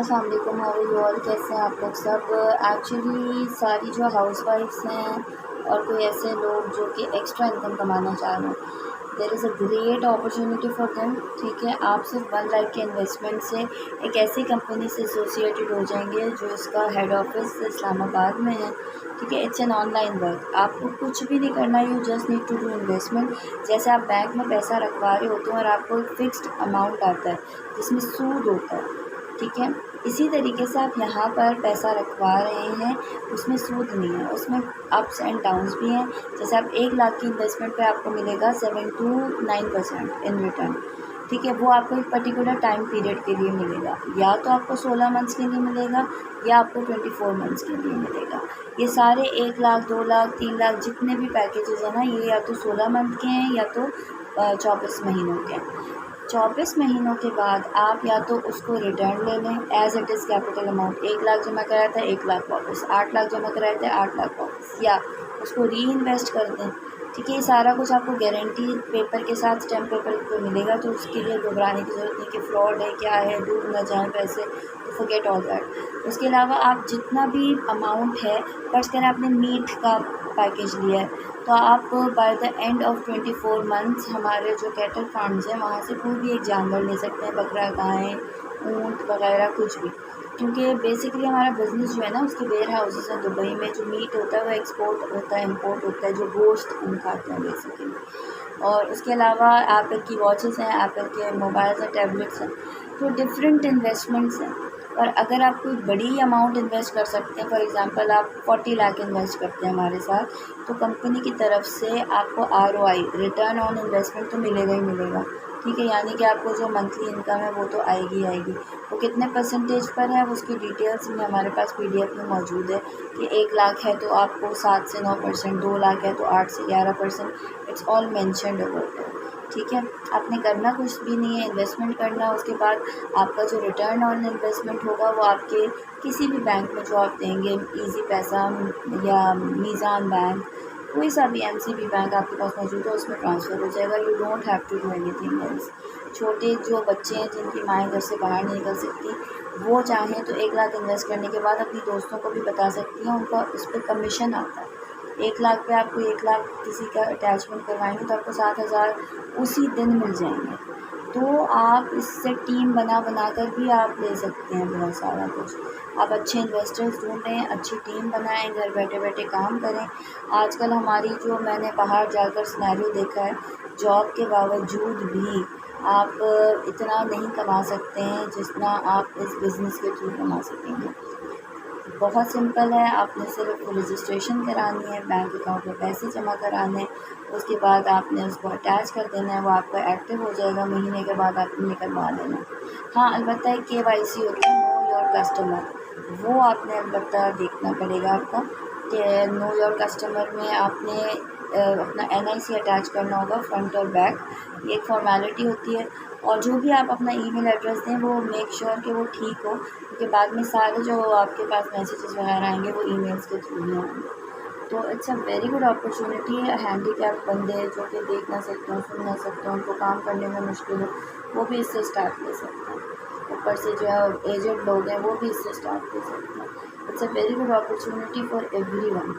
अस्सलाम वालेकुम, how are you all? कैसे हैं आप लोग सब? एक्चुअली सारी जो हाउसवाइफ्स हैं और कोई ऐसे लोग जो कि एक्स्ट्रा इनकम कमाना चाह रहे हैं, there is a great opportunity for them. ठीक है, आप सिर्फ 1 लाख के इन्वेस्टमेंट से एक ऐसी कंपनी से एसोसिएटेड हो जाएंगे जो इसका हेड ऑफिस इस्लामाबाद में है। ठीक है, इट्स एन ऑनलाइन वर्क, आपको कुछ भी नहीं करना, you just need to do investment. जैसे आप बैंक में पैसा रखवा रहे होते हैं और आपको एक फ़िक्स्ड अमाउंट आता है जिसमें सूद होता है। ठीक है, इसी तरीके से आप यहाँ पर पैसा रखवा रहे हैं, उसमें सूद नहीं है, उसमें अप्स एंड डाउन्स भी हैं। जैसे आप 1 लाख की इन्वेस्टमेंट पे आपको मिलेगा 7 to 9% इन रिटर्न। ठीक है, वो आपको एक पर्टिकुलर टाइम पीरियड के लिए मिलेगा, या तो आपको 16 मंथ्स के लिए मिलेगा या आपको 24 मंथ्स के लिए मिलेगा। ये सारे 1 लाख, 2 लाख, 3 लाख जितने भी पैकेजेस हैं ना, ये या तो 16 मंथ के हैं या तो 24 महीनों के हैं। 24 महीनों के बाद आप या तो उसको रिटर्न ले लें as it is capital amount, 1 lakh जमा कराया था 1 लाख वापस, 8 लाख जमा कराए थे 8 लाख वापस, या उसको री इन्वेस्ट कर दें। ठीक है, ये सारा कुछ आपको गारंटी पेपर के साथ, स्टैम्प पेपर पे मिलेगा, तो उसके लिए घबराने की ज़रूरत नहीं कि फ्रॉड है, क्या है, डूब ना जाए पैसे, तो फॉरगेट ऑल दैट। उसके अलावा आप जितना भी अमाउंट है, फर्ज करें आपने मीट का पैकेज लिया है, तो आप by the end of 24 months हमारे जो कैटल फार्म्स हैं वहाँ से कोई भी एक जानवर ले सकते हैं, बकरा, गाय, ऊँट वगैरह कुछ भी। क्योंकि बेसिकली हमारा बिज़नेस जो है ना, उसके वेयर हाउसेस हैं दुबई में, जो मीट होता है वो एक्सपोर्ट होता है, इंपोर्ट होता है, जो गोश्त हम खाते हैं बेसिकली। और उसके अलावा एप्पल की वॉचेस हैं, एप्पल के मोबाइल्स हैं, टैबलेट्स हैं, तो डिफरेंट इन्वेस्टमेंट्स हैं। और अगर आप कोई बड़ी अमाउंट इन्वेस्ट कर सकते हैं, फॉर एग्ज़ाम्पल आप 40 लाख इन्वेस्ट करते हैं हमारे साथ, तो कंपनी की तरफ से आपको ROI, रिटर्न ऑन इन्वेस्टमेंट, तो मिलेगा ही मिलेगा। ठीक है, यानी कि आपको जो मंथली इनकम है वो तो आएगी आएगी। वो कितने परसेंटेज पर है उसकी डिटेल्स में हमारे पास PDF में मौजूद है कि 1 लाख है तो आपको 7 से 9%, 2 लाख है तो 8 से 11%, it's all mentioned over there. ठीक है, आपने करना कुछ भी नहीं है, इन्वेस्टमेंट करना है। उसके बाद आपका जो रिटर्न ऑन इन्वेस्टमेंट होगा वो आपके किसी भी बैंक में जो आप देंगे, ईजी पैसा या मीज़ान बैंक, कोई सा भी MCB बैंक आपके पास मौजूद है, उसमें ट्रांसफ़र हो जाएगा। You don't have to do anything else. छोटे जो बच्चे हैं जिनकी माएँ घर से बाहर नहीं निकल सकती, वो चाहें तो 1 लाख इन्वेस्ट करने के बाद अपनी दोस्तों को भी बता सकती हैं, उनका उस पर कमीशन आता है। 1 लाख पे आपको 1 लाख किसी का अटैचमेंट करवाएंगे तो आपको 7,000 उसी दिन मिल जाएंगे। तो आप इससे टीम बना बना कर भी आप ले सकते हैं बहुत सारा कुछ। आप अच्छे इन्वेस्टर्स ढूँढें, अच्छी टीम बनाएं, घर बैठे बैठे काम करें। आजकल हमारी जो मैंने बाहर जाकर सिनेरियो देखा है, जॉब के बावजूद भी आप इतना नहीं कमा सकते हैं जितना आप इस बिज़नेस के थ्रू कमा सकेंगे। बहुत सिंपल है, आपने सिर्फ रजिस्ट्रेशन करानी है, बैंक अकाउंट में पैसे जमा कराने हैं, उसके बाद आपने उसको अटैच कर देना है, वो आपका एक्टिव हो जाएगा, महीने के बाद आपने निकलवा लेना। हाँ, अलबत्ता एक KYC होती है, नो योर कस्टमर, वो आपने अलबत्ता देखना पड़ेगा आपका कि नो योर कस्टमर में आपने अपना NIC अटैच करना होगा, फ्रंट और बैक, ये एक फॉर्मेलिटी होती है। और जो भी आप अपना ईमेल एड्रेस दें वो मेक श्योर कि वो ठीक हो, क्योंकि बाद में सारे जो आपके पास मैसेजेस वगैरह आएंगे वो ईमेल्स के थ्रू ही आएंगे। तो it's a very good opportunity है। हैंडीकैप बंदे जो कि देख ना सकते हो, सुन ना सकते हो, उनको काम करने में मुश्किल हो, वो भी इससे स्टार्ट ले सकते हैं। ऊपर से जो है एजेड लोग हैं वो भी इससे स्टार्ट ले सकते हैं। It's a very good opportunity for everyone.